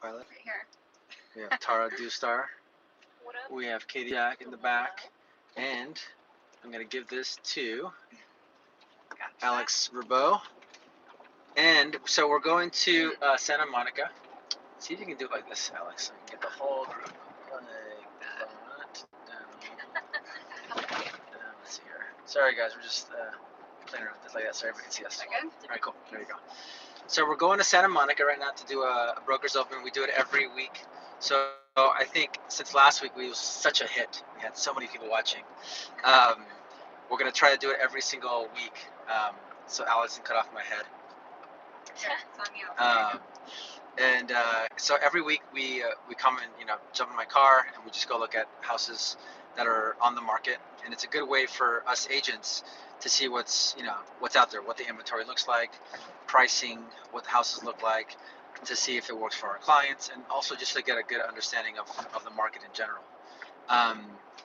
pilot. Right here. We have Tara Dustar. What up? We have Katie Jack in the back. And I'm going to give this to Alex Rabeau. And so we're going to Santa Monica. See if you can do it like this, Alex. So you can get the whole group like that. Down. Let's see here. Sorry, guys. We're just playing around with this like that so everybody can see us. Again? All right, cool. There you go. So we're going to Santa Monica right now to do a Brokers Open. We do it every week. So I think since last week we was such a hit. We had so many people watching. We're going to try to do it every single week. So Alex can cut off my head. Sure, it's on you. So every week we come and jump in my car and we just go look at houses that are on the market, and it's a good way for us agents to see what's out there, what the inventory looks like, pricing, what the houses look like, to see if it works for our clients, and also just to get a good understanding of the market in general.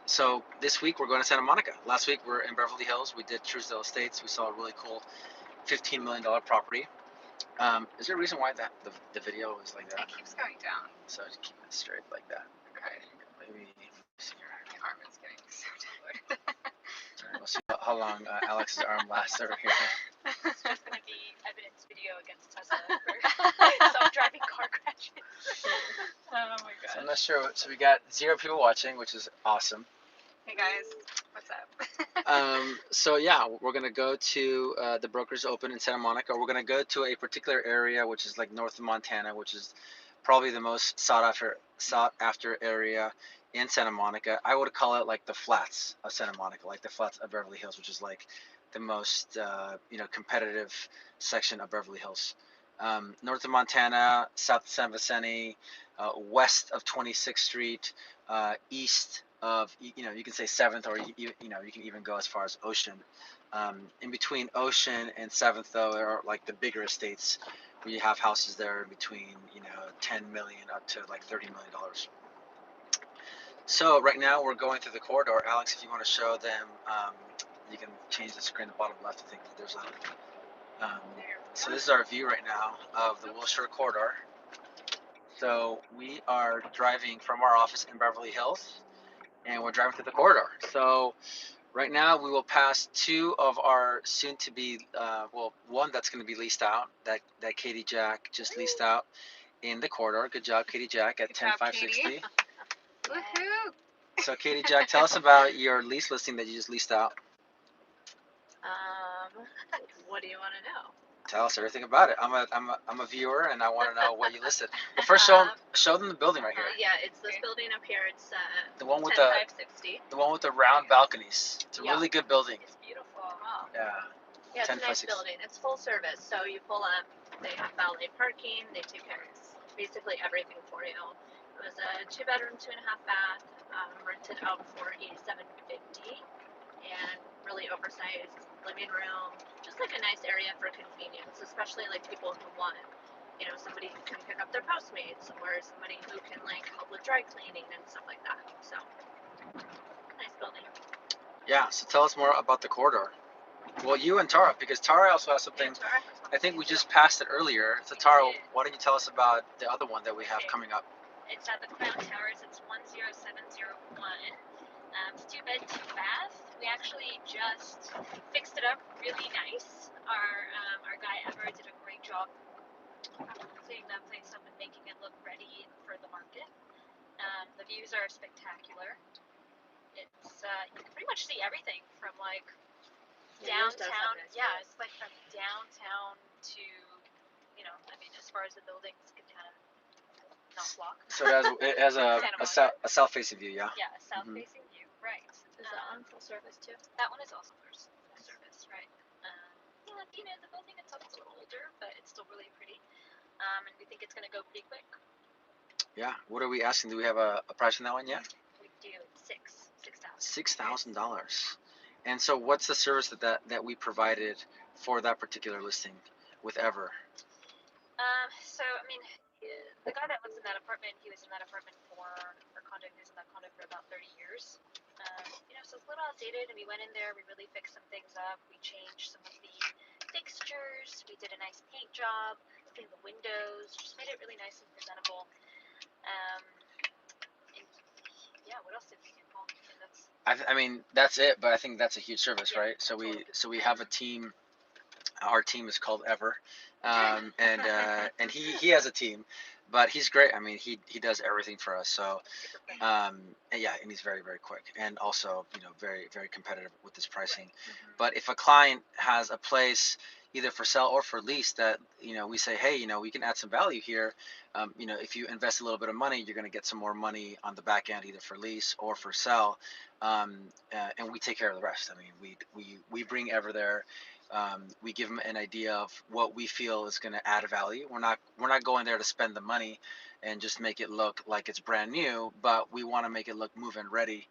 So this week we're going to Santa Monica. Last week we're in Beverly Hills. We did Truesdale Estates. We saw a really cool $15 million property. Is there a reason why the video is like that? It keeps going down. So just keep it straight like that. Okay. Maybe see here. My arm is getting so tired. All right, we'll see how long Alex's arm lasts over here. It's just going to be evidence video against Tesla for self-driving car crashes. Oh my gosh. So I'm not sure. So we got 0 people watching, which is awesome. Hey guys, what's up? So yeah, we're gonna go to the Brokers Open in Santa Monica. We're gonna go to a particular area, which is like north of Montana, which is probably the most sought after area in Santa Monica. I would call it like the flats of Santa Monica, like the flats of Beverly Hills, which is like the most competitive section of Beverly Hills. North of Montana, south of San Vicente, west of 26th Street, east of you can say 7th, or you can even go as far as Ocean. In between Ocean and 7th though are like the bigger estates where you have houses there between 10 million up to like $30 million. So right now we're going through the corridor. Alex, if you want to show them, you can change the screen. The bottom left, I think there's so this is our view right now of the Wilshire corridor. So we are driving from our office in Beverly Hills, and we're driving through the corridor. So right now we will pass 2 of our soon-to-be, one that's going to be leased out, that Katie Jack just leased out in the corridor. Good job, Katie Jack, at 10560. Woohoo! So Katie Jack, tell us about your lease listing that you just leased out. What do you want to know? Tell us everything about it. I'm a viewer, and I want to know what you listed. But first, show them the building right here. Yeah, it's this building up here. It's the one with 10560. the one with the round balconies. It's a really good building. It's beautiful. Oh. Yeah. Yeah, it's a nice building. It's full service. So you pull up, they have valet parking, they take care of basically everything for you. It was a 2-bedroom, 2.5 bath, rented out for $87.50, and really oversized living room. Just like a nice area for convenience, especially like people who want, somebody who can pick up their Postmates, or somebody who can like help with dry cleaning and stuff like that. So nice building. Yeah. So tell us more about the corridor. Well, you and Tara, because Tara also has something. I think we just passed it earlier. So Tara, why don't you tell us about the other one that we have coming up? It's at the Crown Towers. It's 10701. It's 2-bed, 2-bath. We actually just fixed it up really nice. Our guy Ever did a great job cleaning that place up and making it look ready for the market. The views are spectacular. It's you can pretty much see everything from like downtown. Yeah, it's like from downtown to as far as the buildings can kind of not block. So it has a south-facing view, yeah. Yeah, a south-facing view, right. Is that on full service too? That one is also full service, right. The building itself is a little older, but it's still really pretty. And we think it's going to go pretty quick. Yeah. What are we asking? Do we have a price on that one yet? We do. $6,000. $6,000. And so what's the service that we provided for that particular listing with Ever? The guy that lives in that apartment, he was in that apartment he was in that condo for about 30 years. So it's a little outdated, and we went in there, we really fixed some things up. We changed some of the fixtures, we did a nice paint job, cleaned the windows, just made it really nice and presentable. I mean, that's it, but I think that's a huge service, Yeah, right? totally. We have a team. Our team is called Ever, and he has a team, but he's great. I mean, he does everything for us. So Super quick. and yeah, and he's very very quick, and also very very competitive with his pricing. Mm-hmm. But if a client has a place either for sale or for lease that we say, hey, we can add some value here. If you invest a little bit of money, you're going to get some more money on the back end, either for lease or for sell, and we take care of the rest. I mean, we bring Ever there. We give them an idea of what we feel is going to add value. We're not going there to spend the money and just make it look like it's brand new, but we want to make it look move-in ready,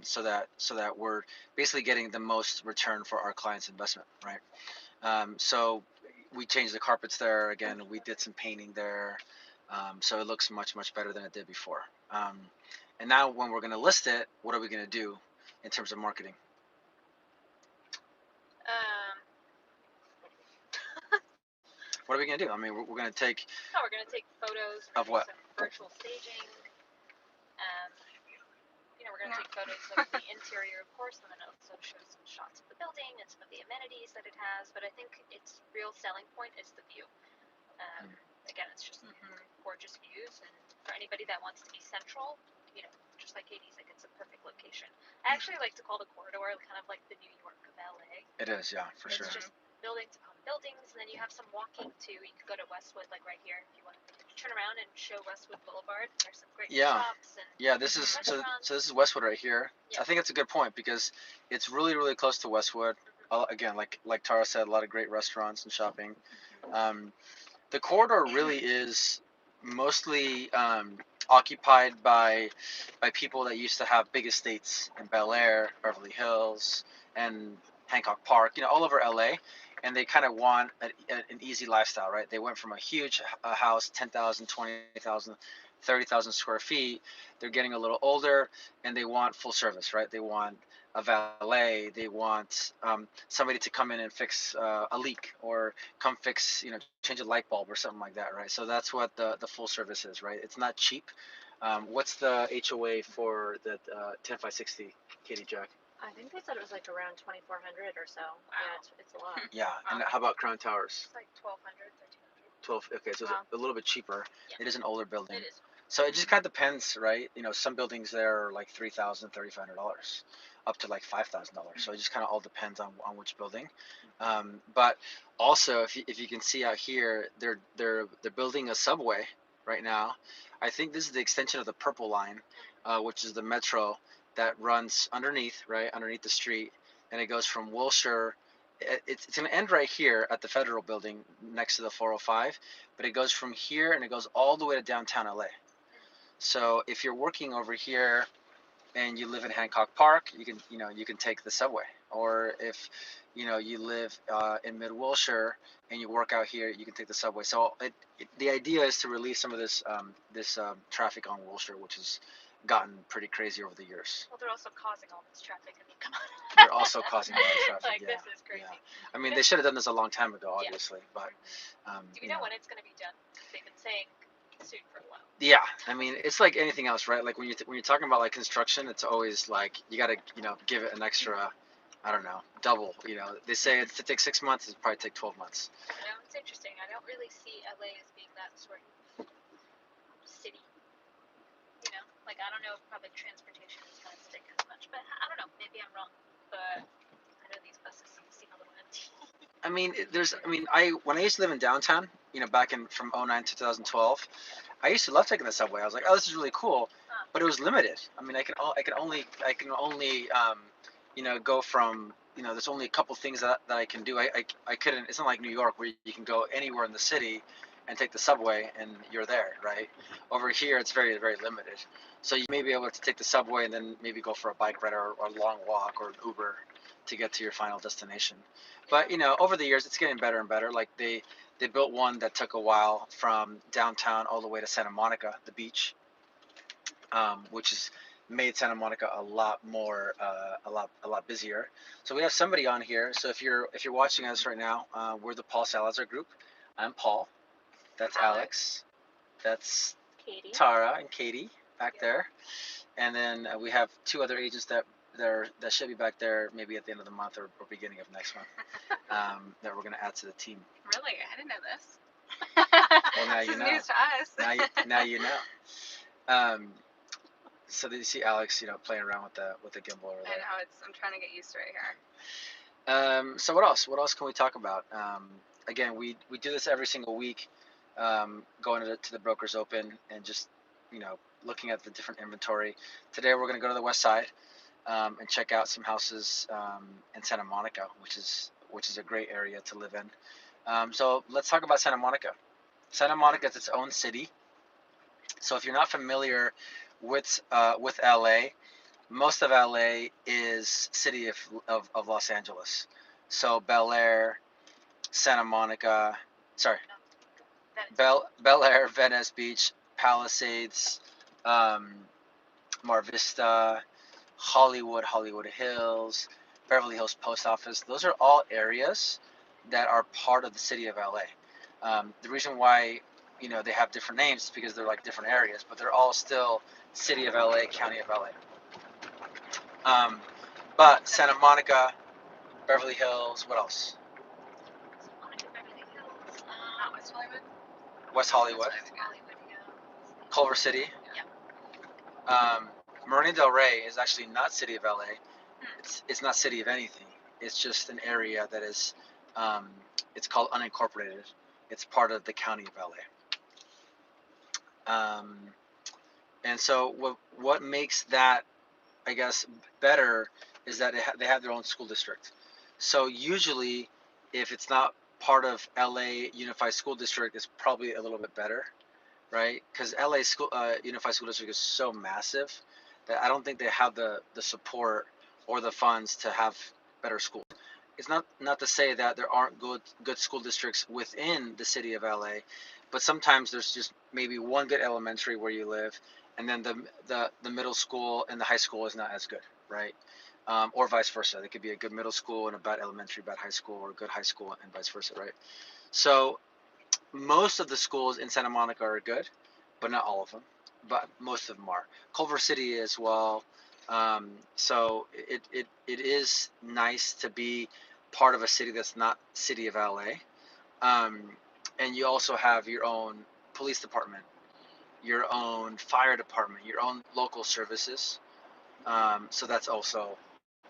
so that we're basically getting the most return for our client's investment, right? So we changed the carpets there again. We did some painting there, so it looks much much better than it did before. And now when we're going to list it, what are we going to do in terms of marketing? Um, What are we going to do? I mean, we're going to take no, we're gonna take photos. We're Of gonna what? do some virtual staging. Um, we're gonna take photos of the interior, of course, and then also show some shots of the building and some of the amenities that it has. But I think its real selling point is the view. Um, Again, it's just gorgeous views, and for anybody that wants to be central, just like Katie's, like it's a perfect location. I actually like to call the corridor kind of like the New York of LA. It is, yeah, for It's sure. just buildings upon buildings, and then you have some walking too. You could go to Westwood, like right here, if you want to turn around and show Westwood Boulevard. There's some great Yeah. shops and Yeah, this is so. restaurants. So this is Westwood right here. Yeah. I think it's a good point because it's really really close to Westwood. Again, like Tara said, a lot of great restaurants and shopping. The corridor really is mostly occupied by people that used to have big estates in Bel Air, Beverly Hills, and Hancock Park, all over LA, and they kind of want an easy lifestyle, right? They went from a huge house, 10,000, 20,000, 30,000 square feet. They're getting a little older, and they want full service, right? They want a valet. They want somebody to come in and fix a leak, or come fix, change a light bulb or something like that, right? So that's what the full service is, right? It's not cheap. What's the HOA for the 10560, Katie Jack? I think they said it was like around 2,400 or so. Wow. Yeah, it's a lot. Yeah, and how about Crown Towers? It's like 1,200, 1,300. 12. Okay, so Wow. it's a little bit cheaper. Yeah. It is an older building. It is. So it just kind of depends, right? Some buildings there are like $3,000, $3,500, up to like $5,000. So it just kind of all depends on which building. But also, if you can see out here, they're building a subway right now. I think this is the extension of the Purple Line, which is the metro that runs underneath, right, underneath the street, and it goes from Wilshire. It's going to end right here at the Federal Building next to the 405, but it goes from here and it goes all the way to downtown LA. So if you're working over here and you live in Hancock Park, you can take the subway. Or if you live in Mid Wilshire and you work out here, you can take the subway. So the idea is to release some of this traffic on Wilshire, which has gotten pretty crazy over the years. Well, they're also causing all this traffic. I mean, come on. They're also causing a lot of traffic. Like, Yeah, this is crazy. yeah. I mean, they should have done this a long time ago, Yeah. obviously, but Do we know when it's going to be done? They've been saying soon for a while. yeah, I mean, it's like anything else, right? Like when you're talking about like construction, it's always like you gotta give it an extra, I don't know, double. They say it's to take 6 months, it's probably take 12 months. It's interesting. I don't really see LA as being that sort of city. Like, I don't know if public transportation is going to stick as much, but I don't know. Maybe I'm wrong. But I know these buses seem a little empty. I mean, when I used to live in downtown, back in from 09 to 2012, I used to love taking the subway. I was like, oh, this is really cool, but it was limited. I mean, I can only go from, there's only a couple things that I can do. I couldn't. It's not like New York where you can go anywhere in the city and take the subway and you're there, right? Over here, it's very very limited. So you may be able to take the subway and then maybe go for a bike ride or a long walk or an Uber to get to your final destination. But over the years, it's getting better and better. Like they built one that took a while from downtown all the way to Santa Monica, the beach, which has made Santa Monica a lot more, a lot busier. So we have somebody on here. So if you're watching us right now, we're the Paul Salazar Group. I'm Paul. That's Alex. That's Katie. Tara and Katie back there. And then we have two other agents that that should be back there maybe at the end of the month or beginning of next month. That we're gonna add to the team. Really? I didn't know this. Well, now This you is know. news to us. Now you know. So did you see Alex, playing around with the gimbal over I there? know, I'm trying to get used to it here. So what else? What else can we talk about? Again, we do this every single week, going to the Brokers Open and just looking at the different inventory. Today we're going to go to the west side and check out some houses in Santa Monica, which is a great area to live in. So let's talk about Santa Monica. Santa Monica is its own city. So if you're not familiar with LA, most of LA is city of Los Angeles. So Bel Air, Santa Monica, sorry, Bel Air, Venice Beach, Palisades, um, Mar Vista, Hollywood Hills, Beverly Hills Post Office. Those are all areas that are part of the city of LA. The reason why they have different names is because they're like different areas, but they're all still city of LA, county of LA. But Santa Monica, Beverly Hills, what else? Monica, Beverly Hills. Not West Hollywood? West Hollywood, Hollywood, yeah. Culver City. Yeah. Marina Del Rey is actually not city of LA. Hmm. It's not city of anything. It's just an area that is, it's called unincorporated. It's part of the county of LA. And so what makes that, I guess, better is that they have their own school district. So usually, if it's not part of LA Unified School District, it's probably a little bit better, right? Because LA Unified School District is so massive that I don't think they have the support or the funds to have better schools. It's not to say that there aren't good school districts within the city of LA, but sometimes there's just maybe one good elementary where you live, and then the middle school and the high school is not as good, right? Or vice versa. There could be a good middle school and a bad elementary, bad high school, or a good high school and vice versa, right? So most of the schools in Santa Monica are good, but not all of them. But most of them are. Culver City as well. So it is nice to be part of a city that's not city of LA. And you also have your own police department, your own fire department, your own local services. So that's also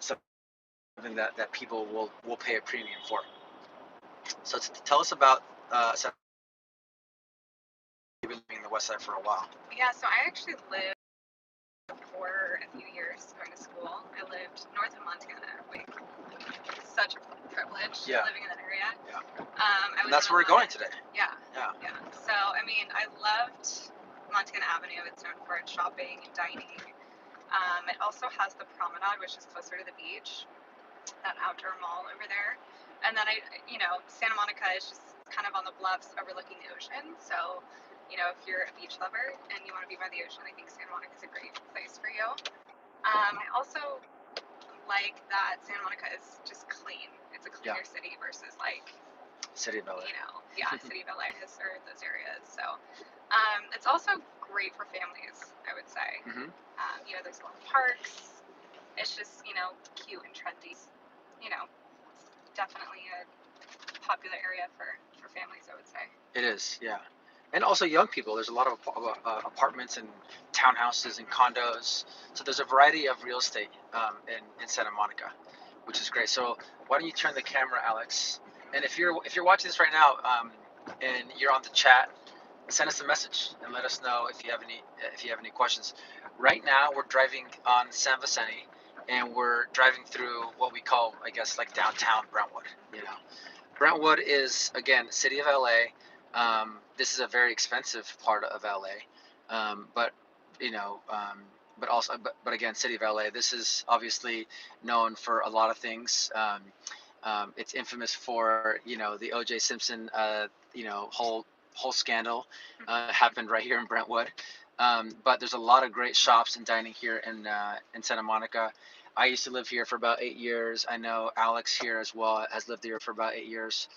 something that people will pay a premium for. So tell us about you've been living in the West Side for a while. Yeah, so I actually lived for a few years going to school. I lived north of Montana, like such a privilege living in that area. Yeah. And that's where we're going today. Yeah. Yeah. Yeah. So I mean, I loved Montana Avenue. It's known for its shopping and dining. It also has the promenade, which is closer to the beach, that outdoor mall over there. And then Santa Monica is just kind of on the bluffs overlooking the ocean. So, if you're a beach lover and you want to be by the ocean, I think Santa Monica is a great place for you. I also like that Santa Monica is just clean. It's a cleaner city versus like City of LA. City of LA or those areas. So, it's also great for families, I would say. Mm-hmm. There's a lot of parks. It's just, cute and trendy. It's definitely a popular area for families, I would say. It is, yeah. And also young people. There's a lot of apartments and townhouses and condos. So there's a variety of real estate in Santa Monica, which is great. So why don't you turn the camera, Alex? And if you're watching this right now and you're on the chat, send us a message and let us know if you have any questions. Right now we're driving on San Vicente, and we're driving through what we call, I guess, like downtown Brentwood. Brentwood is, again, city of LA. This is a very expensive part of LA, but but again, city of LA. This is obviously known for a lot of things. It's infamous for the O.J. Simpson whole scandal happened right here in Brentwood. But there's a lot of great shops and dining here in Santa Monica. I used to live here for about 8 years. I know Alex here as well has lived here for about 8 years.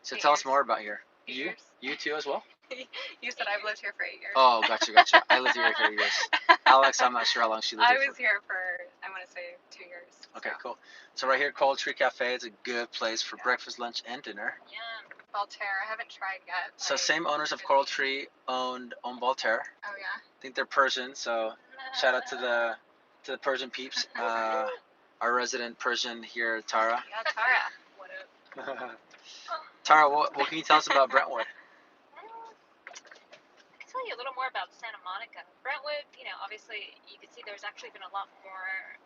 So tell us more about here. 8 years. You too as well? You said I've lived here for 8 years. Oh, gotcha. I lived here for 8 years. Alex, I'm not sure how long she lived here for. I was here for, I want to say 2 years. Okay, so. cool. So right here, Coral Tree Cafe is a good place for Yeah. breakfast, lunch, and dinner. Yum. Voltaire, I haven't tried yet. So but same owners of really- Coral Tree own Voltaire. Oh yeah. I think they're Persian, so shout out to the Persian peeps. Our resident Persian here, Tara. Yeah, Tara. What up? Tara, what can you tell us about Brentwood? I can tell you a little more about Santa Monica. Brentwood, obviously you can see there's actually been a lot more,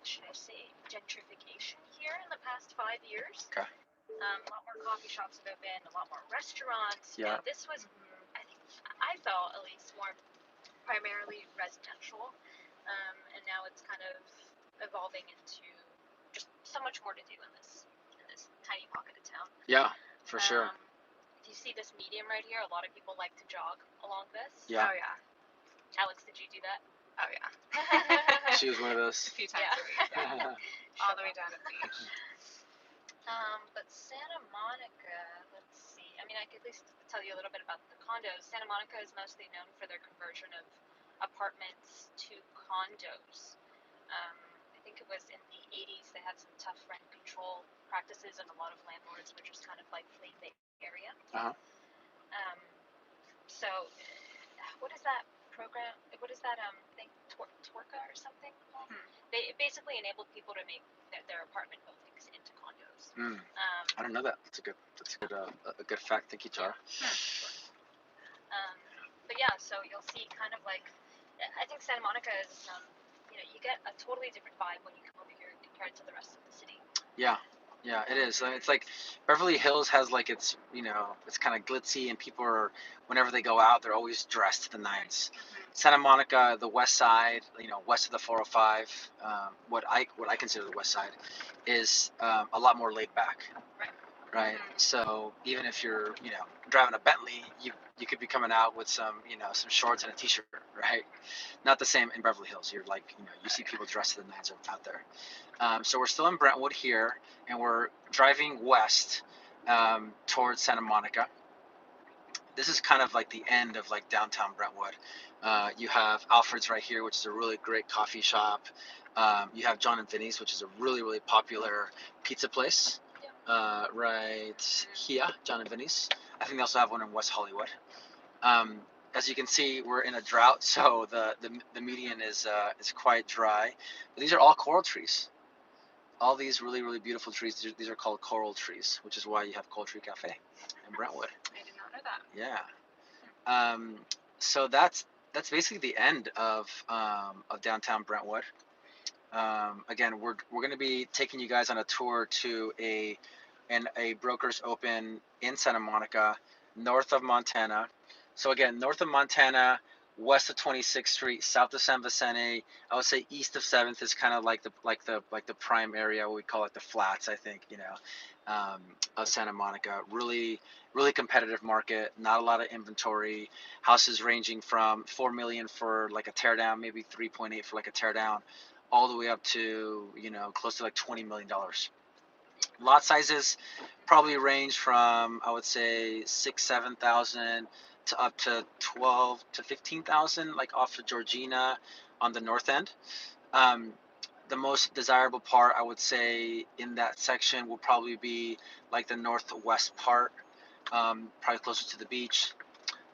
should I say, gentrification here in the past 5 years. Okay. A lot more coffee shops have opened, a lot more restaurants. Yeah. And this was, I felt at least more primarily residential, and now it's kind of evolving into just so much more to do in this tiny pocket of town. Yeah, for sure. If you see this medium right here, a lot of people like to jog along this. Yeah. Oh yeah. Alex, did you do that? Oh yeah. She was one of A those. few times Yeah. a week. Yeah. All the way down to the beach. But Santa Monica, let's see. I mean, I could at least tell you a little bit about the condos. Santa Monica is mostly known for their conversion of apartments to condos. I think it was in the 80s they had some tough rent control practices, and a lot of landlords were just kind of like fleeing the area. Uh-huh. So, what is that program? What is that thing? Twerka or something? They basically enabled people to make their apartment buildings into condos. I don't know that. That's a good fact. Thank you, Tara. But yeah, so you'll see kind of like, I think Santa Monica is, you get a totally different vibe when you come over here compared to the rest of the city. Yeah, it is. It's like Beverly Hills has like it's kind of glitzy, and people are, whenever they go out, they're always dressed to the nines. Santa Monica, the west side, west of the 405, what I consider the west side, is a lot more laid back. Right. So even if you're driving a Bentley, you could be coming out with some shorts and a t-shirt, right? Not the same in Beverly Hills. You're like you see people dressed to the nines out there. So we're still in Brentwood here, and we're driving west towards Santa Monica. This is kind of like the end of like downtown Brentwood. You have Alfred's right here, which is a really great coffee shop. You have John and Vinny's, which is a really, really popular pizza place. Right here, John and Vinny's. I think they also have one in West Hollywood. As you can see, we're in a drought, so the median is quite dry. But these are all coral trees. All these really, really beautiful trees. These are called coral trees, which is why you have Coral Tree Cafe in Brentwood. I did not know that. Yeah. So that's basically the end of downtown Brentwood. Again, we're going to be taking you guys on a tour to a broker's open in Santa Monica, north of Montana. So again, north of Montana, west of 26th Street, south of San Vicente. I would say east of 7th is kind of like the prime area, what we call it the flats. I think of Santa Monica. Really, really competitive market. Not a lot of inventory. Houses ranging from $4 million for like a teardown, maybe 3.8 for like a teardown, all the way up to close to like $20 million. Lot sizes probably range from, I would say, 6,000-7,000 to up to 12 to 15,000, like off of Georgina on the north end. The most desirable part, I would say, in that section will probably be like the northwest part, probably closer to the beach.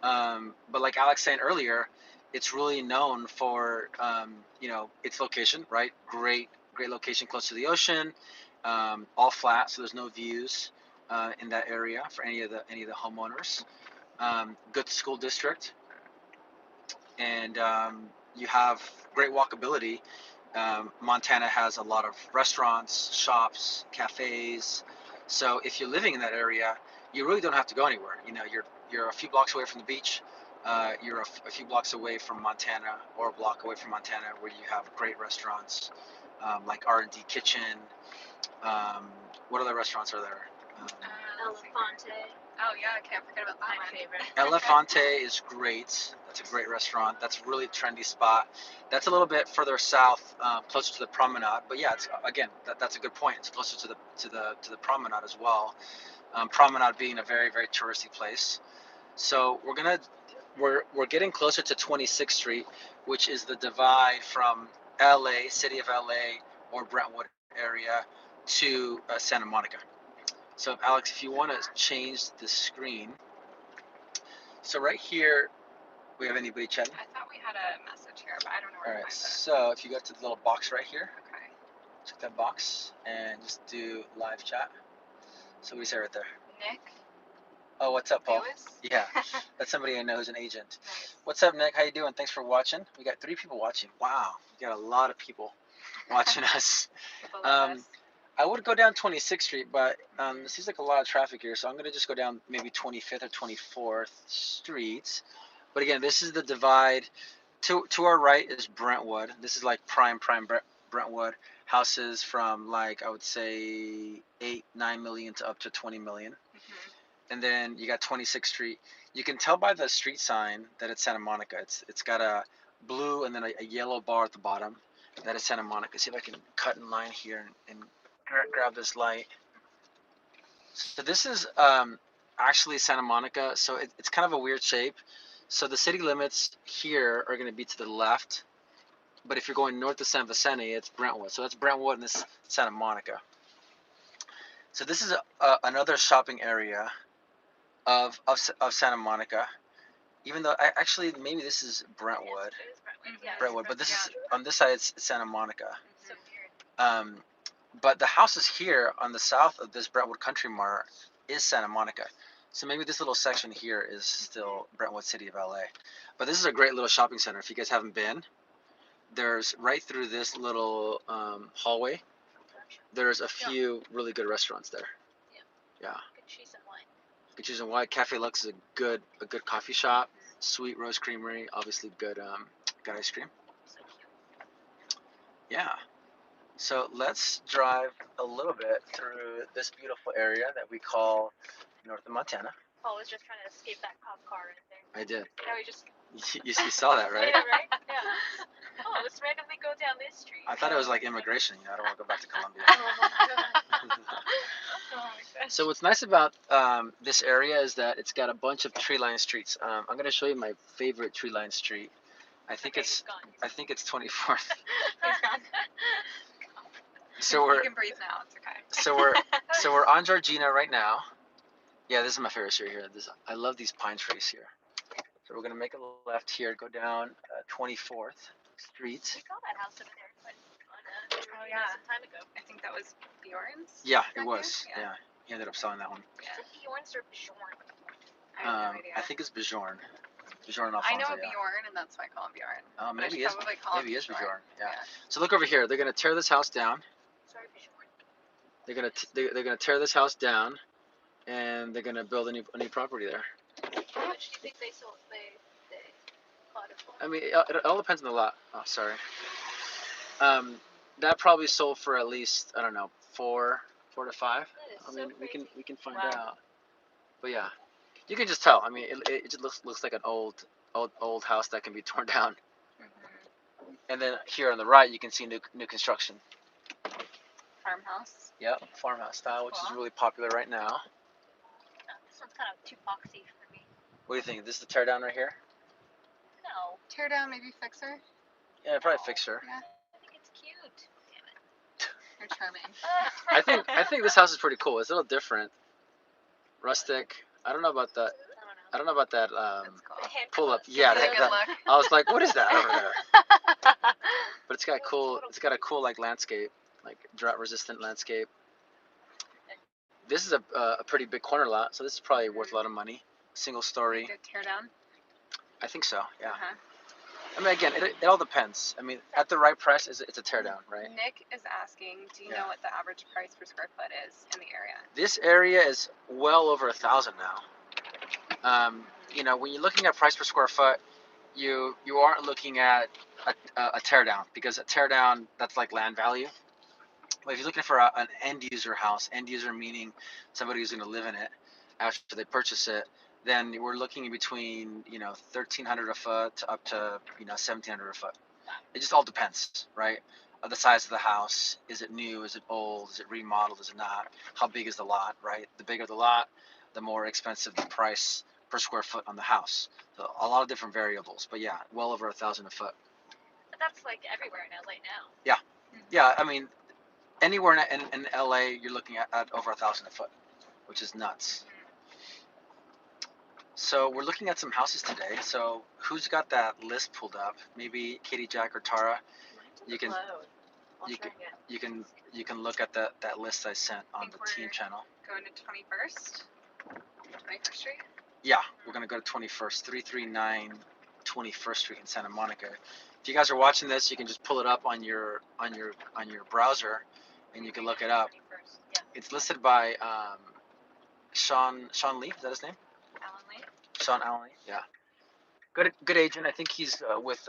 But like Alex saying earlier, it's really known for its location, right? Great location close to the ocean. All flat, so there's no views in that area for any of the homeowners. Good school district, and you have great walkability. Montana has a lot of restaurants, shops, cafes. So if you're living in that area, you really don't have to go anywhere. You're a few blocks away from the beach. You're a few blocks away from Montana, or a block away from Montana, where you have great restaurants like R&D Kitchen. What other restaurants are there? Elefante. Oh yeah, I can't forget about that My one. favorite. Elefante is great. That's a great restaurant. That's a really trendy spot. That's a little bit further south, closer to the promenade. But yeah, it's that's a good point. It's closer to the promenade as well. Promenade being a very, very touristy place. So we're getting closer to 26th Street, which is the divide from LA, city of LA, or Brentwood area to Santa Monica. So Alex, if you want to change the screen, so right here we have anybody chatting? I thought we had a message here, but I don't know All where right, to find so if you go to the little box right here, it. Okay. check that box and just do live chat. So what do you say right there? Nick Oh, what's up, Paul? Lewis? Yeah, that's somebody I know who's an agent. Nice. What's up, Nick? How you doing? Thanks for watching. We got 3 people watching. Wow, we got a lot of people watching us. People love Um, us. I would go down 26th Street, but it seems like a lot of traffic here, so I'm gonna just go down maybe 25th or 24th Street. But again, this is the divide. To our right is Brentwood. This is like prime Brentwood. Houses from like I would say 8-9 million to up to 20 million. Mhm. And then you got 26th Street. You can tell by the street sign that it's Santa Monica. It's got a blue and then a yellow bar at the bottom. That is Santa Monica. See if I can cut in line here and grab this light. So this is actually Santa Monica. So it's kind of a weird shape. So the city limits here are going to be to the left. But if you're going north of San Vicente, it's Brentwood. So that's Brentwood and this is Santa Monica. So this is another shopping area of Santa Monica. Even though actually maybe this is Brentwood. Yes, it is Brentwood. Yeah, Brentwood, but this Yeah. is on this side it's Santa Monica. it's so weird. But the houses here on the south of this Brentwood Country Mart is Santa Monica. So maybe this little section here is still Brentwood City of LA. But this is a great little shopping center. If you guys haven't been, there's right through this little hallway, there's a few really good restaurants there. Yeah. Yeah. Good cheese and wine. Good cheese and wine. Cafe Lux is a good coffee shop. Sweet Rose Creamery, obviously good ice cream. So cute. Yeah. So let's drive a little bit through this beautiful area that we call north of Montana. Paul was just trying to escape that cop car right there. I did. Now we just You saw that, right? Yeah, right? Yeah. Oh, let's randomly go down this street. I thought it was like immigration. I don't want to go back to Colombia. Oh my gosh. So what's nice about this area is that it's got a bunch of tree-lined streets. I'm going to show you my favorite tree-lined street. I think Okay, he's gone. I think it's 24th. He's gone. So You can breathe now. It's okay. so we're on Georgina right now. Yeah, this is my favorite street here. I love these pine trees here. So we're gonna make a left here, go down 24th Street. We saw that house over there Oh, on yeah. some time ago. I think that was Bjorn's. Yeah, it back was. there? Yeah, he ended up selling that one. Yeah. Is it Bjorn's or Bjorn? I have no idea. I think it's Bjorn. Bjorn I know Alfonso. a Bjorn, and that's why I call him Bjorn. Oh, But I maybe should it is. probably call him Maybe it is Bjorn. Yeah. Yeah. So look over here. They're gonna tear this house down. Sorry, Bjorn. They're gonna tear this house down, and they're gonna build a new property there. How much do you think they sold? They bought it for? I mean, it all depends on the lot. Oh, sorry. That probably sold for at least I don't know 4 to 5. That is I so mean, crazy. we can find Wow. out. But yeah, you can just tell. I mean, it just looks like an old house that can be torn down. Mhm. And then here on the right, you can see new construction. Farmhouse. Yep, farmhouse style, which is Cool. really popular right now. This one's kind of too boxy for me. What do you think? This is the tear down right here? No, Tear down, maybe fixer. Yeah, probably fix her. Yeah. I think it's cute. Damn it. You're charming. I think this house is pretty cool. It's a little different, rustic. I don't know about that. I don't know about that That's cool. The hand pull up. close. Yeah, Give it a good look. I was like, what is that over there? But it's got cool. It's got a cool like landscape, like drought resistant landscape. This is a pretty big corner lot, so this is probably worth a lot of money. Single story. Good tear down. I think so. Yeah. Uh-huh. I mean, again, it all depends. I mean, at the right price, it's a tear down, right? Nick is asking, do you Yeah. know what the average price per square foot is in the area? This area is well over 1,000 now. You know, when you're looking at price per square foot, you aren't looking at a tear down, because a tear down, that's like land value. But if you're looking for an end user house, end user meaning somebody who's going to live in it after they purchase it, then we're looking in between 1,300 a foot to up to 1,700 a foot. It just all depends, right? Of the size of the house. Is it new? Is it old? Is it remodeled? Is it not? How big is the lot, right? The bigger the lot, the more expensive the price per square foot on the house. So a lot of different variables, but yeah, well over 1,000 a foot. But that's like everywhere in LA now. Yeah, I mean, anywhere in LA, you're looking at over 1,000 a foot, which is nuts. So we're looking at some houses today. So who's got that list pulled up? Maybe Katie, Jack, or Tara. You can I'll you try can again. you can look at that list I sent on the team channel. Going to 21st Street. Yeah, we're gonna go to 21st, 339 21st Street in Santa Monica. If you guys are watching this, you can just pull it up on your browser, and you can look it up. 21st. Yeah. It's listed by Sean Lee. Is that his name? Alan Lee. Sean Allen Lee. Yeah. Good agent. I think he's with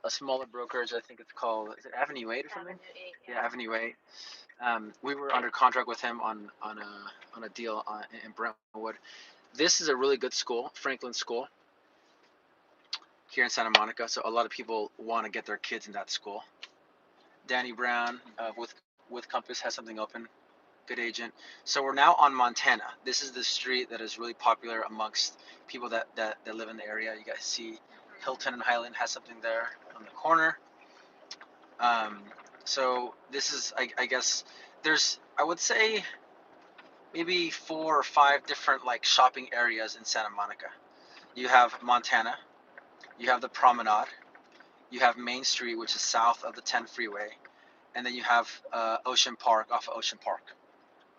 a smaller brokerage. I think it's called, is it Avenue 8 or something? Avenue 8, Yeah, Avenue 8. We were under contract with him on a deal in Brentwood. This is a really good school, Franklin School, here in Santa Monica. So a lot of people want to get their kids in that school. Danny Brown with Compass has something open. Good agent. So we're now on Montana. This is the street that is really popular amongst people that live in the area. You guys see Hilton and Highland has something there on the corner. So this is, I guess, there's, I would say, maybe 4 or 5 different like shopping areas in Santa Monica. You have Montana, you have the Promenade, you have Main Street, which is south of the 10 freeway, and then you have Ocean Park off of Ocean Park.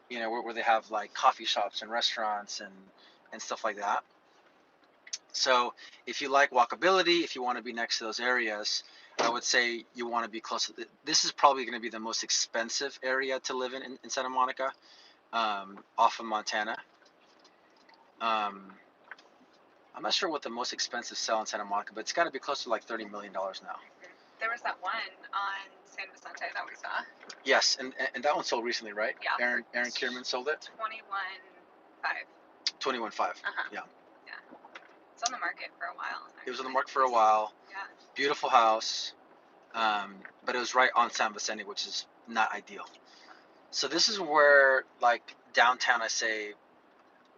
You know, where they have like coffee shops and restaurants and stuff like that. So if you like walkability, if you want to be next to those areas, I would say you want to be close to this is probably going to be the most expensive area to live in Santa Monica, off of Montana. I'm not sure what the most expensive sell in Santa Monica, but it's got to be close to like $30 million now. There was that one on San Vicente that we saw. Yes, and that one sold recently, right? Yeah. Aaron Kierman sold it. 21.5. 21.5. Yeah. Yeah. It's on the market for a while. Actually. It was on the market for a while. Yeah. Beautiful house, but it was right on San Vicente, which is not ideal. So this is where like downtown, I say,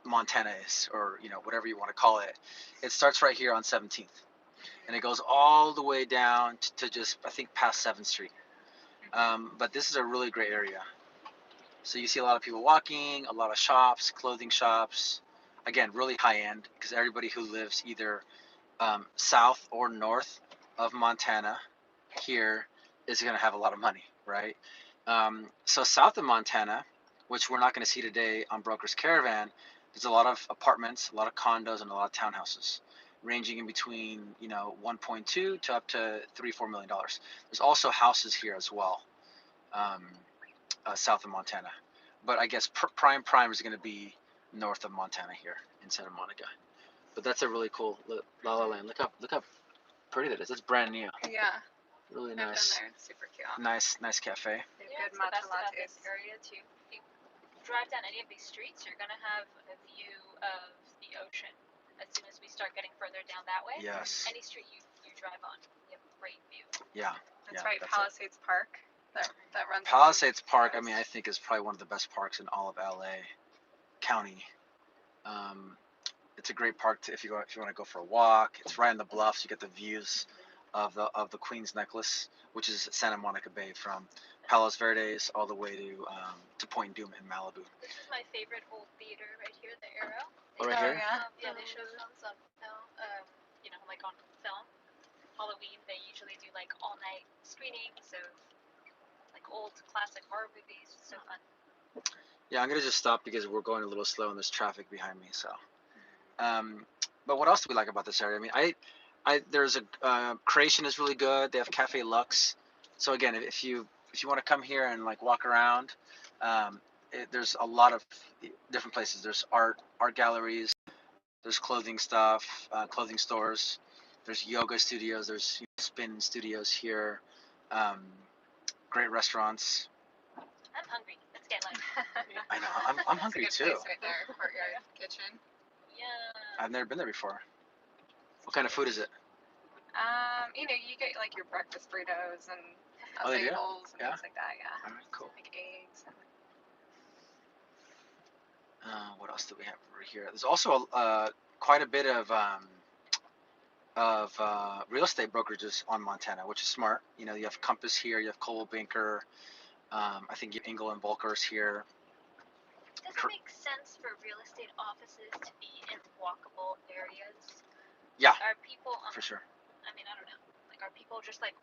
Montana is, or whatever you want to call it. It starts right here on 17th, and it goes all the way down to just, I think, past 7th Street. But this is a really great area. So you see a lot of people walking, a lot of shops, clothing shops. Again, really high end, because everybody who lives either south or north of Montana here is going to have a lot of money, right? So south of Montana, which we're not going to see today on Broker's Caravan, there's a lot of apartments, a lot of condos, and a lot of townhouses, ranging in between 1.2 to up to $3-4 million. There's also houses here as well, south of Montana, but I guess prime is going to be north of Montana here in Santa Monica. But that's a really cool La La Land. Look how pretty that is. It's brand new. Yeah. Really I've nice. been there. It's super cute. Nice cafe. They have Yeah, good it's the matcha best about lattes. this area too. If you drive down any of these streets, you're gonna have a view of the ocean. As soon as we start getting further down that way, Yes. any street you drive on, you have a great view. Yeah. That's Yeah, right. that's Palisades Park. That runs. Palisades along Park, the I mean, I coast. think is probably one of the best parks in all of LA County. It's a great park if you want to go for a walk. It's right on the bluffs. You get the views of the Queen's Necklace, which is Santa Monica Bay, from Palos Verdes all the way to Point Doom in Malibu. This is my favorite old theater right here, the Arrow. Oh, right here? Yeah. Yeah, they show films on film. Like on film. Halloween, they usually do like all night screenings of like old classic horror movies. It's so fun. Yeah, I'm gonna just stop because we're going a little slow and there's traffic behind me. So, but what else do we like about this area? I mean, there's a creation is really good. They have Cafe Lux. So again, if you want to come here and like walk around, there's a lot of different places. There's art galleries. There's clothing stuff, clothing stores. There's yoga studios. There's spin studios here. Great restaurants. I'm hungry. Let's get lunch. I know. I'm hungry It's a good too. place right there. Courtyard kitchen. Yeah. I've never been there before. What kind of food is it? You get like your breakfast burritos and Oh, they do? bagels and Yeah? things like that. Yeah. All right, cool. Like eggs. And... What else do we have over here? There's also quite a bit of real estate brokerages on Montana, which is smart. You have Compass here, you have Coldwell Banker, I think Engel and Volker's here. Does it make sense for real estate offices to be in walkable areas? Yeah, Are people, for sure. I mean, I don't know. Like, are people just like,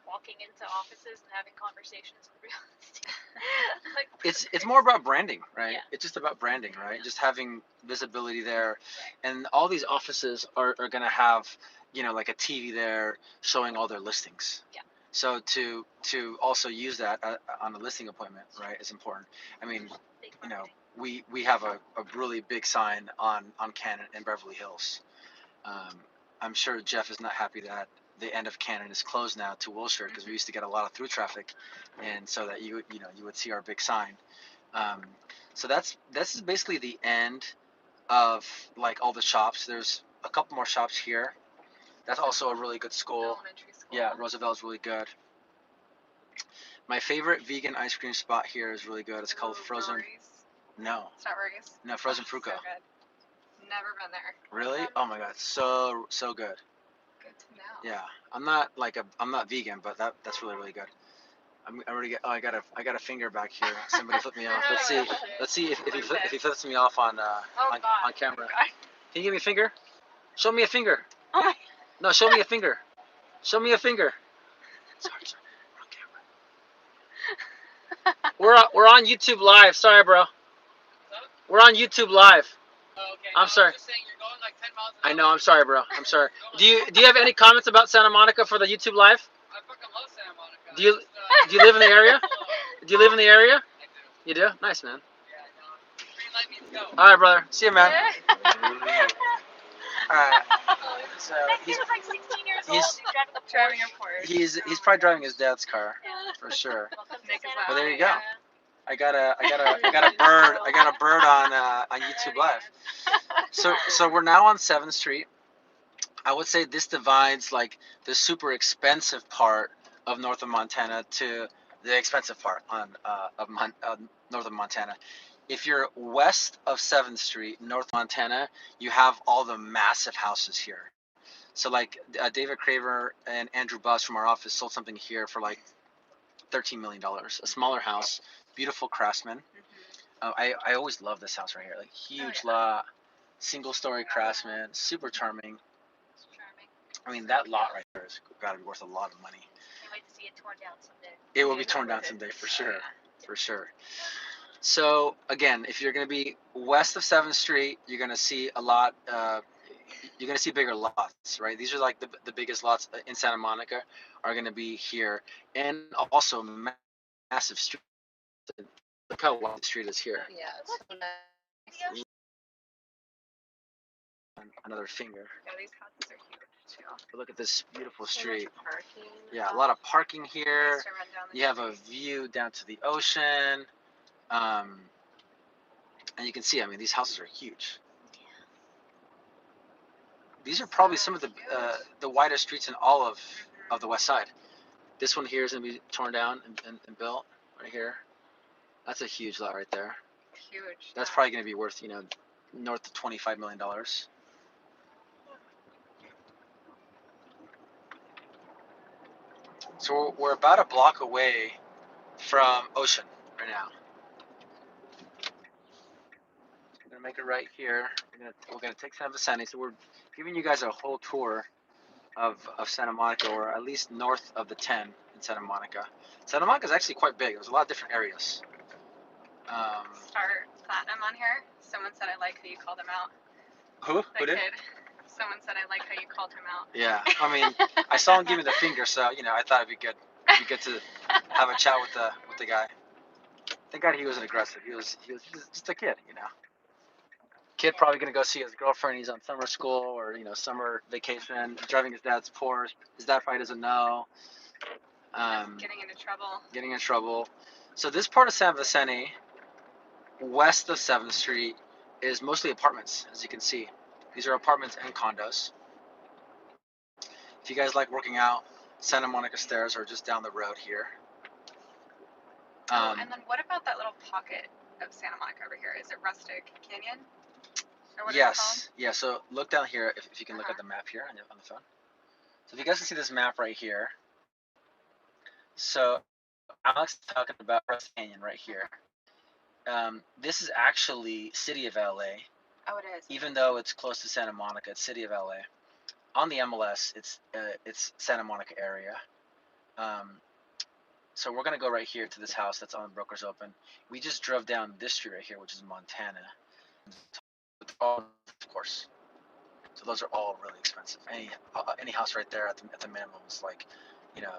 walking into offices and having conversations with real estate? Like, It's more about branding, right? Yeah. It's just about branding, right? Yeah. Just having visibility there, Right. and all these offices are gonna have, like a TV there showing all their listings. Yeah. So to also use that on a listing appointment, right, is important. I mean, Big you know, marketing. we have a really big sign on Cannon in Beverly Hills. I'm sure Jeff is not happy that the end of Cannon is closed now to Wilshire, because we used to get a lot of through traffic, and so that you would see our big sign. Um, so this is basically the end of like all the shops. There's a couple more shops here. That's also a really good school. Elementary school. Yeah, Roosevelt's really good. My favorite vegan ice cream spot here is really good. It's called Frozen. Rory's. No, It's not Rory's. no, Frozen So Fruco. good. Never been there. Really? Oh my god, so good. Good to know. Yeah, I'm not vegan, but that's really really good. I already get. Oh, I got a finger back here. Somebody flipped me off. Let's see. Let's see if he flips me off on God. on camera. Oh, God. Can you give me a finger? Show me a finger. Oh my. No, show me a finger. Show me a finger. Sorry, we're on camera. We're on YouTube Live. Sorry, bro. We're on YouTube Live. Oh, okay. I'm sorry. I'm just saying you're going like 10 miles an hour. I know. I'm sorry, bro. I'm sorry. Do you have any comments about Santa Monica for the YouTube Live? I fucking love Santa Monica. Do you live in the area? Do you live in the area? I do. You do? Nice, man. Yeah, no. Green light means go. All right, brother. See you, man. All right. So That kid was like 16 years old. he's- He's driving a Porsche. Driving a Porsche. he's probably driving his dad's car for sure. Welcome to Nick is Santa out. Well, there you Monica. go. I got a bird on YouTube Live. So we're now on 7th Street. I would say this divides like the super expensive part of north of Montana to the expensive part of north of Montana. If you're west of 7th Street, North Montana, you have all the massive houses here. So like David Craver and Andrew Buss from our office sold something here for like $13 million. A smaller house, beautiful Craftsman. I always love this house right here. Like huge lot, single story Craftsman, super charming. It's charming. I mean, that lot right there has got to be worth a lot of money. Can't wait to see it torn down someday. It will be torn down someday for sure, for sure. So again, if you're going to be west of 7th Street, you're going to see a lot. You're going to see bigger lots, right? These are like the biggest lots in Santa Monica are going to be here, and also massive street. Look how wide the street is here. Yeah, it's so nice. Another finger. Yeah, these houses are huge too. But look at this beautiful So street. much parking. Yeah, a lot of parking here. Nice to run down the You have a street. view down to the ocean, and you can see. I mean, these houses are huge. These are probably some of the widest streets in all of the west side. This one here is gonna be torn down and built right here. That's a huge lot right there. Huge. That's yeah. probably gonna be worth north of $25 million. So we're about a block away from Ocean right now. We're gonna make it right here. We're gonna take San Vicente. So we're giving you guys a whole tour of Santa Monica, or at least north of the 10 in Santa Monica. Santa Monica is actually quite big. There's a lot of different areas. Start Platinum on here. Someone said I like how you called him out. Who? That Who did? kid. Someone said I like how you called him out. Yeah. I mean, I saw him give me the finger, so I thought it'd be good. It'd be good to have a chat with the guy. Thank God he wasn't aggressive. He was just a kid. Kid probably gonna go see his girlfriend. He's on summer school or summer vacation. Driving his dad's Porsche. His dad probably doesn't know. Getting into trouble. Getting in trouble. So this part of San Vicente, west of 7th Street, is mostly apartments, as you can see. These are apartments and condos. If you guys like working out, Santa Monica Stairs are just down the road here. And then what about that little pocket of Santa Monica over here? Is it Rustic Canyon? Or what is it called? Yes. Yeah, so look down here, if you can look at the map here on the phone. So if you guys can see this map right here. So Alex is talking about Rust Canyon right here. This is actually city of LA. Oh, it is. Even though it's close to Santa Monica, it's city of LA. On the MLS, it's Santa Monica area. So we're gonna go right here to this house that's on the Brokers Open. We just drove down this street right here, which is Montana. All, of course. So those are all really expensive. Any house right there at the minimum is like, you know,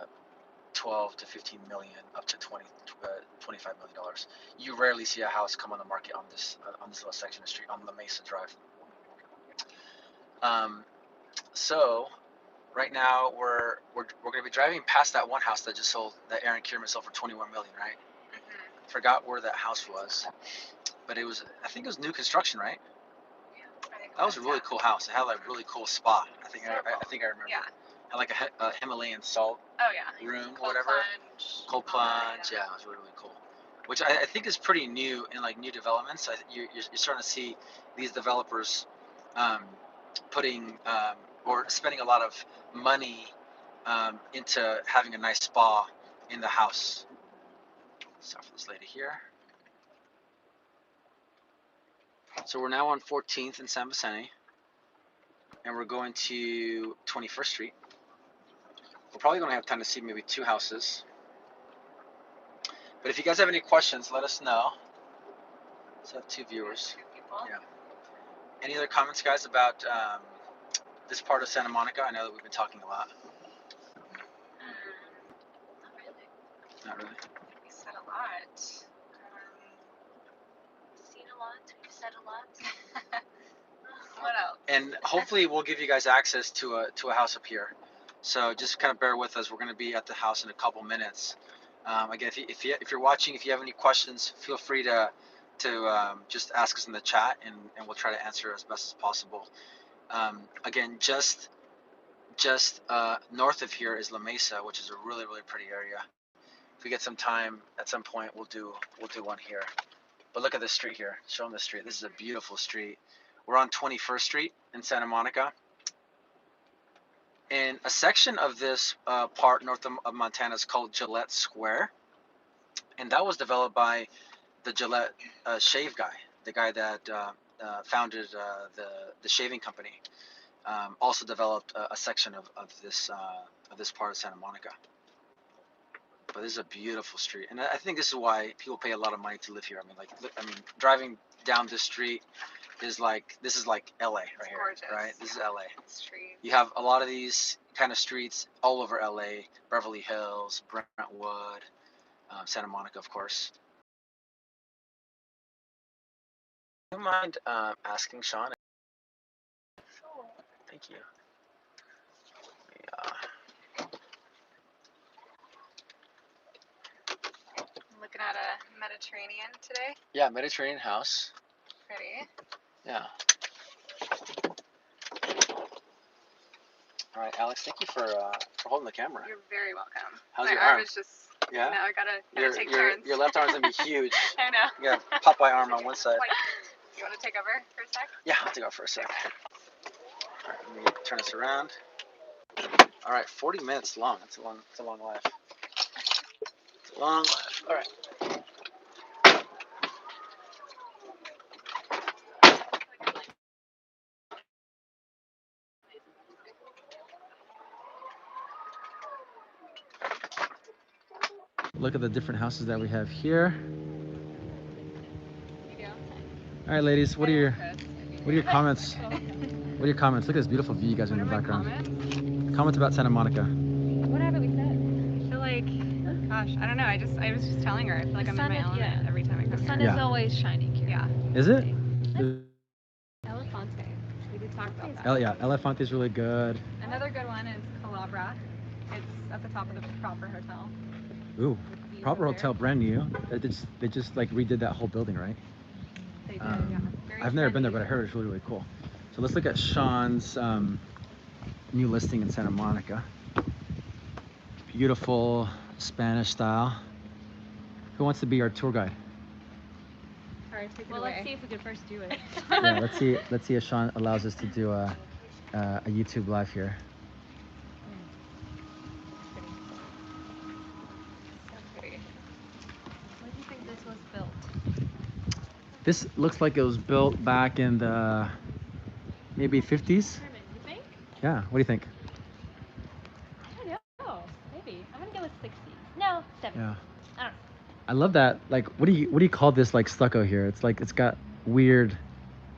12 to 15 million, up to 25 million dollars. You rarely see a house come on the market on this little section of street on La Mesa Drive. So right now we're gonna be driving past that one house that just sold, that Aaron Kierman sold for 21 million, right? Mm-hmm. Forgot where that house was, but I think it was new construction, right? Yeah, I think That was a really cool house. It had like a really cool spa. I think I remember. Yeah. Had like a Himalayan salt Oh yeah. room, Cold whatever. plunge. Cold plunge. Yeah, it was really, really cool. Which I think is pretty new in like new developments. You're starting to see these developers putting or spending a lot of money into having a nice spa in the house. Sorry for this lady here. So we're now on 14th and San Vicente, and we're going to 21st Street. We're probably going to have time to see maybe two houses. But if you guys have any questions, let us know. Let's have two viewers. Two people. Yeah. Any other comments, guys, about this part of Santa Monica? I know that we've been talking a lot. Not really. Not really. We said a lot. Seen a lot. We've said a lot. What else? And hopefully we'll give you guys access to a house up here. So just kind of bear with us. We're going to be at the house in a couple minutes. Again, if you're watching, if you have any questions, feel free to just ask us in the chat, and we'll try to answer as best as possible. Again, just north of here is La Mesa, which is a really, really pretty area. If we get some time at some point, we'll do one here. But look at this street here. Show them the street. This is a beautiful street. We're on 21st Street in Santa Monica. And a section of this part north of Montana is called Gillette Square. And that was developed by the Gillette shave guy, the guy that founded the shaving company. Also developed a section of this part of Santa Monica. But this is a beautiful street, and I think this is why people pay a lot of money to live here. I mean, driving down this street is like, this is like LA right here, Gorgeous. right? This is LA. Street. You have a lot of these kind of streets all over LA, Beverly Hills, Brentwood, Santa Monica, of course. Do you mind asking Sean? Sure. Thank you. Yeah. Looking at a Mediterranean today. Yeah, Mediterranean house. Pretty. Yeah. All right, Alex. Thank you for holding the camera. You're very welcome. How's My your arm arm? is just. Yeah. I gotta take turns. Your left arm's gonna be huge. I know. You got a Popeye arm on one side. You want to take over for a sec? Yeah, I'll take off for a sec. All right, let me turn this around. All right, 40 minutes long. It's a long life. It's a long life. All right. Look at the different houses that we have here. All right, ladies, what are your comments? What are your comments? Look at this beautiful view you guys are in the background. Comments about Santa Monica. What haven't we said? I feel like, gosh, I don't know. I was just telling her. I feel like I'm in my element every time I come The sun here. is always shining here. Yeah. Is it? Elefante. We did talk about that. Yeah, Elefante is really good. Another good one is Calabra. It's at the top of the Proper Hotel. Ooh, Views Proper over Hotel, brand new. They just like redid that whole building, right? They did, yeah. Very I've never been there, trendy. but I heard it's really, really cool. So let's look at Sean's new listing in Santa Monica. Beautiful Spanish style. Who wants to be our tour guide? All right, take it Well, away. let's see if we can first do it. Yeah, let's see if Sean allows us to do a YouTube live here. So pretty. This looks like it was built back in the maybe 50s. Herman, you think? Yeah. What do you think? I don't know. Maybe. I'm gonna go with 60s. No, 70s. Yeah. I don't know. I love that. Like, what do you call this like stucco here? It's like it's got weird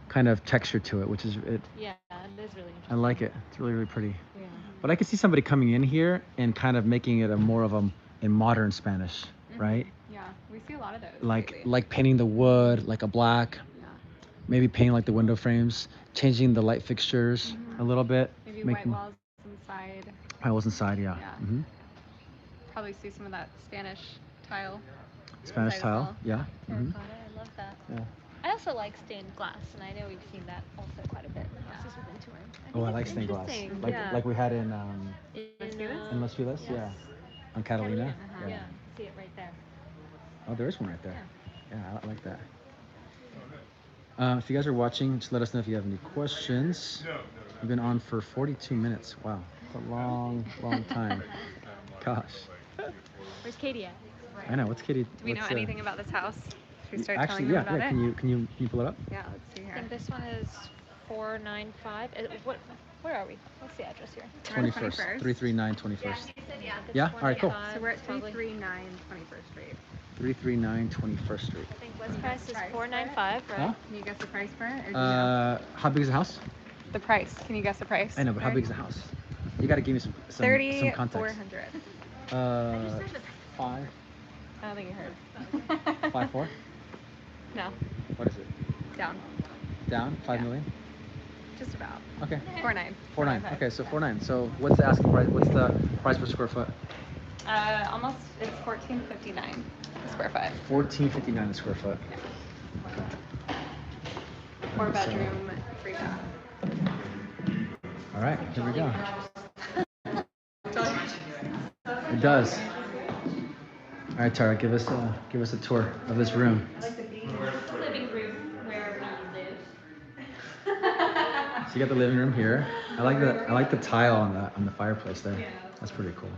kind of texture to it, which is it. Yeah, it is really I interesting. like it. It's really pretty. Yeah. But I could see somebody coming in here and kind of making it a more of a modern Spanish, right? Yeah, we see a lot of those. Like lately. like painting the wood like a black, Yeah. maybe painting like the window frames, changing the light fixtures a little bit, Maybe making white walls inside. white walls inside, yeah. Yeah. hmm Probably see some of that Spanish tile. Spanish inside as tile, well. yeah. hmm Terracotta, I love that. Yeah. I also like stained glass, and I know we've seen that also quite a bit in the houses we've been touring. Oh, I think like it's stained glass. interesting, Like yeah. like we had in Let's do this? Los Feliz, yes. yeah. On Catalina. Yeah, you can see it right there. Oh, there is one right there. Yeah. Yeah, I like that. If you guys are watching, just let us know if you have any questions. We've been on for 42 minutes. Wow, it's a long, long time. Gosh. Where's Katie at? I know. What's Katie? Do we know anything about this house? Should we start Actually, telling yeah, them about yeah. it? Can you pull it up? Yeah, let's see I here. think this one is 495. Where are we? What's the address here? We're on 21st, 21st. 339 21st. Yeah. Yeah, all right, cool. So we're at Probably. 339 21st Street. 339 21st Street. I think list price is 495, right? Huh? Can you guess the price for it? Or do you know? How big is the house? The price. Can you guess the price? I know, but how big is the house? You got to give me some context. 3,400. 5, I don't think you heard. 5.4. No, What is it? down. Down 5 Yeah. million. Just about. Okay. 4.9. 4.9. Okay, so 4.9. So what's the asking price? What's the price per square foot? Almost. It's 14.59 a square foot. 14.59 a square foot. Four So- bedroom, 3 bath. All right, here we go. It does. All right, Tara, give us a tour of this room. The living room where we live. So you got the living room here. I like the tile on the fireplace there. That's pretty cool.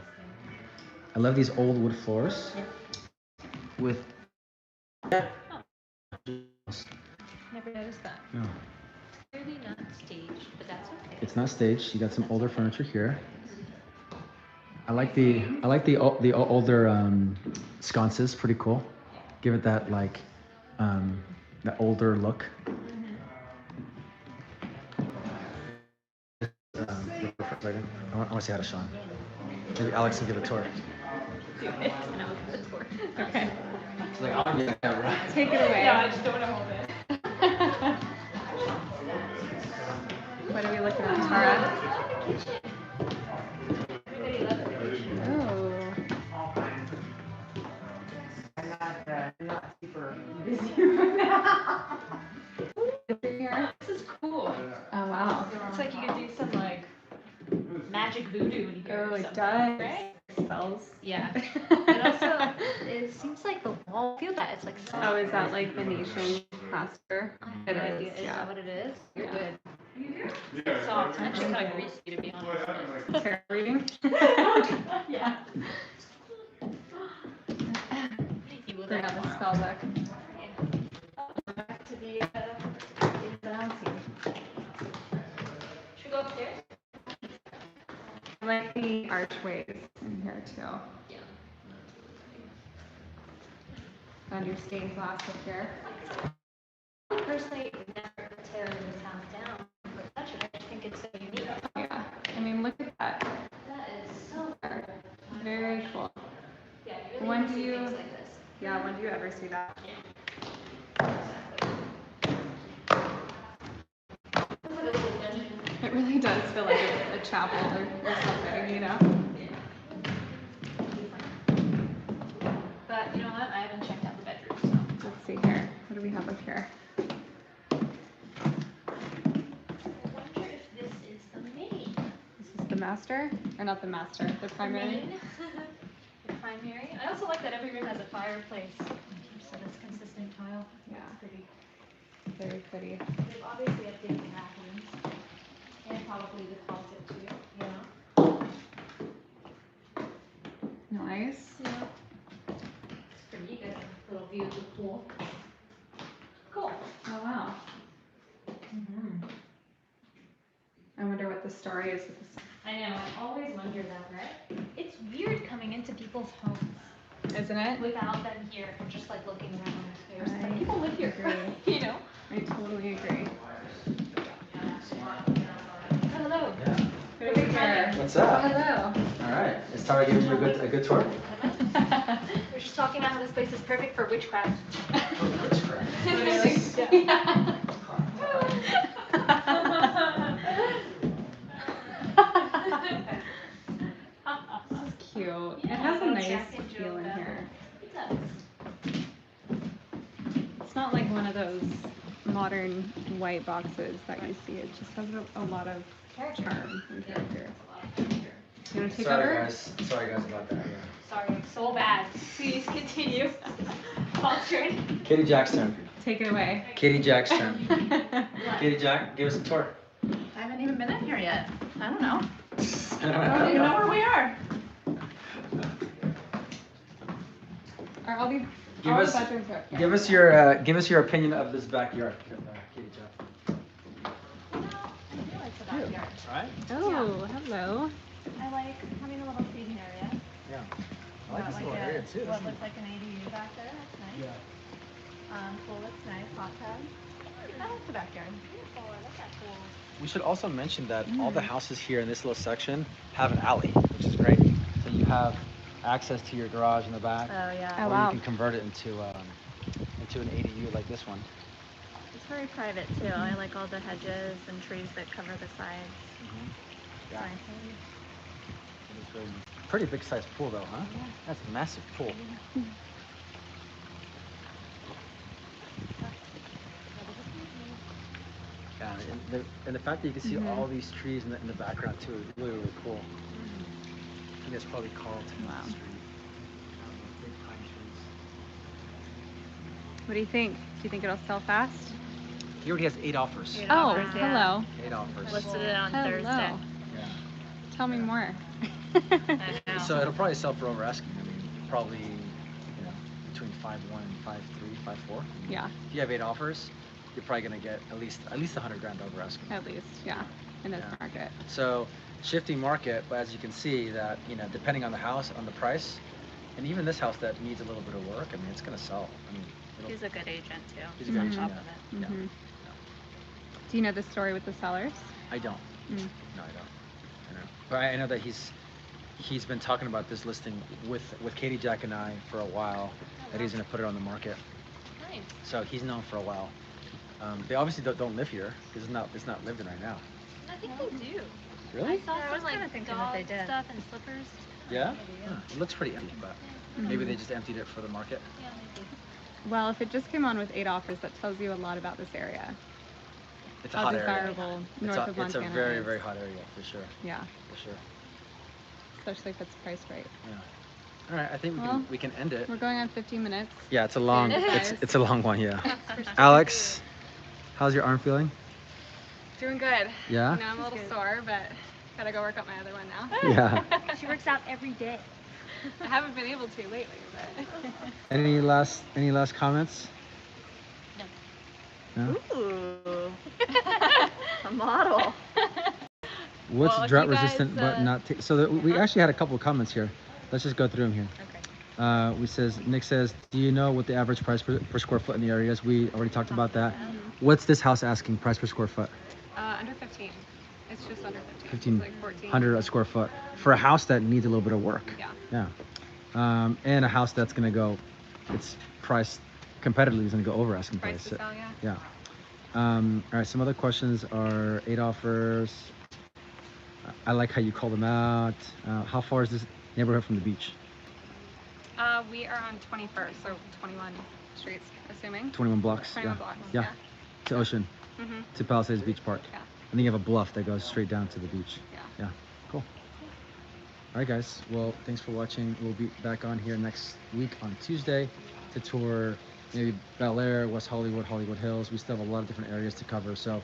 I love these old wood floors with. Never noticed that. No, Clearly not staged, but that's okay. it's not staged. You got some older furniture here. I like the older sconces. Pretty cool. Give it that like that older look. I want to see how to Sean. Maybe Alex can give a tour. Okay. She's like, oh yeah, right. Take it away. Yeah, I just don't want to hold it. What are we looking at, Tara? Oh. This is cool. Oh wow. It's like you could do some like magic voodoo in here. Oh, or it something, does. Right? Spells. Yeah. It also, it seems like the wall, feel that, it's like soft. Oh, is that like Venetian plaster? It is, Is yeah. that what it is? You're Yeah. good. It's soft, it's actually kind of greasy to be honest. Tarot reading? Yeah. You will Bring that out the tomorrow. spell book. Back to the balancing. Should we go upstairs? I like the archways in here too. Yeah. And your stained glass up here. Personally, never tear this house down or touch it. I just think it's so unique. Yeah. I mean, look at that. That is so hard. Very cool. Yeah, you really When don't do see you- things like this. Yeah, when do you ever see that? It really does feel like a chapel or something, you know? But you know what? I haven't checked out the bedroom, so. Let's see here. What do we have up here? I wonder if this is the main. This is the master? Or not the master, the primary? Main. The primary. I also like that every room has a fireplace. So this consistent tile. Yeah. It's pretty. Very pretty. They've obviously updated the bathrooms. And probably the closet too. Yeah. Nice. Yeah. It's pretty. You get a little view of the pool. Cool. story is with the I know, I always wonder that, right? It's weird coming into people's homes isn't it? without them here and just like looking around. There's I like, people live here, agree. you know? I totally agree. Hello. Yeah. Good here. What's up? Hello. All right. Is Tara giving you a good tour? We're just talking about how this place is perfect for witchcraft. Witchcraft. Really? Yeah. This is cute. It Yeah, has a little nice Jack and feel in Jill here. It does. It's not like one of those modern white boxes that you see. It just has a lot of charm and character. You want to take over? Sorry guys about that. Yeah. Sorry, so bad. Please continue. Paul's turn. Katie Jack's turn. Take it away. Katie Jack's turn. Katie Jack, give us a tour. I haven't even been in here yet. I don't know. I I don't even know where we are. Are all the Give all us- the bedrooms are okay? Give us your opinion of this backyard, Katie Jack. I feel it's a backyard. All right. Oh, hello. I like having a little seating area. Yeah. I like Got this little area too. what looks like an ADU back there. That's nice. Pool looks nice. Hot tub. I like the backyard. Beautiful. I like that pool. We should also mention that all the houses here in this little section have an alley, which is great. So you have access to your garage in the back, Oh yeah. Oh, or wow. you can convert it into an ADU like this one. It's very private too. I like all the hedges and trees that cover the sides. Yeah. Nice. It is really nice. Pretty big sized pool though, huh? That's a massive pool. Yeah, and the fact that you can see all these trees in the background too is really, really cool. I think that's probably Carlton Wow. Street. Big pine trees. What do you think? Do you think it'll sell fast? He already has 8 offers. Eight Oh, offers, yeah. hello. 8 offers. Listed it on Hello. Thursday. Yeah. Tell me more. I know. So it'll probably sell for over asking. I mean, probably, between 5.1 and 5.3, 5.4. Yeah, If you have 8 offers, you're probably gonna get at least $100,000 over asking. at least, yeah, in this Yeah. market. So shifting market, but as you can see that, depending on the house, on the price, and even this house that needs a little bit of work, I mean, it's gonna sell. I mean, He's a good agent too. He's a good on agent, top yeah. of it. Yeah. Mhm. Do you know the story with the sellers? I don't. Mm. No, I don't. But I know that he's been talking about this listing with Katie Jack and I for a while, that he's gonna put it on the market. Nice. So he's known for a while. They obviously don't live here because it's not lived in right now. I think they do. Really? I saw Yeah, I some was kinda like thinking that they dog did. stuff and slippers. Yeah. Maybe, Huh. It looks pretty empty, but maybe they just emptied it for the market. Yeah, maybe. Well, if it just came on with 8 offers, that tells you a lot about this area. It's a How hot area. desirable north of It's Montana a very, is. very hot area for sure. Yeah, For sure. especially if it's priced right. Yeah. All right. I think Well, we can end it. We're going on 15 minutes. Yeah, it's a long. Guys. It's a long one. Yeah. Alex, how's your arm feeling? Doing good. Yeah. You know, I'm a little sore, but gotta go work on my other one now. Yeah. She works out every day. I haven't been able to lately, but. Any last comments? No. Ooh. A model. What's Well, if drought you guys, resistant but not? So we actually had a couple of comments here. Let's just go through them here. Okay. Nick says, do you know what the average price per square foot in the area is? We already talked about that. What's this house asking price per square foot? Under 15. It's just under 15. 1,500 a square foot for a house that needs a little bit of work. Yeah. Yeah. And a house that's gonna go, it's priced competitively is gonna go over asking Price price. to sell, yeah. Yeah. All right. Some other questions are 8 offers. I like how you call them out. How far is this neighborhood from the beach? We are on 21st, so 21 streets, assuming. 21 blocks. 21 Yeah. blocks. Yeah. To Ocean. Mm-hmm. To Palisades Beach Park. Yeah. And then you have a bluff that goes straight down to the beach. Yeah. Yeah. Cool. All right, guys. Well, thanks for watching. We'll be back on here next week on Tuesday to tour maybe Bel Air, West Hollywood, Hollywood Hills. We still have a lot of different areas to cover. So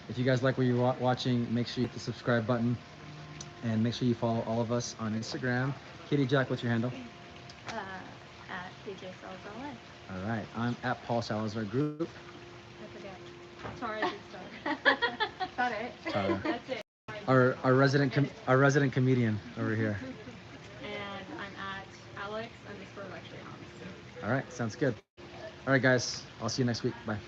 if you guys like what you're watching, make sure you hit the subscribe button and make sure you follow all of us on Instagram. Katie Jack, what's your handle? At PJ Salazar Life. All right. I'm at Paul Salazar Group. I forget. Tara did start. Got it. Tara. That's it. our resident comedian over here. And I'm at Alex_luxury homes. All right, sounds good. All right, guys, I'll see you next week. Bye.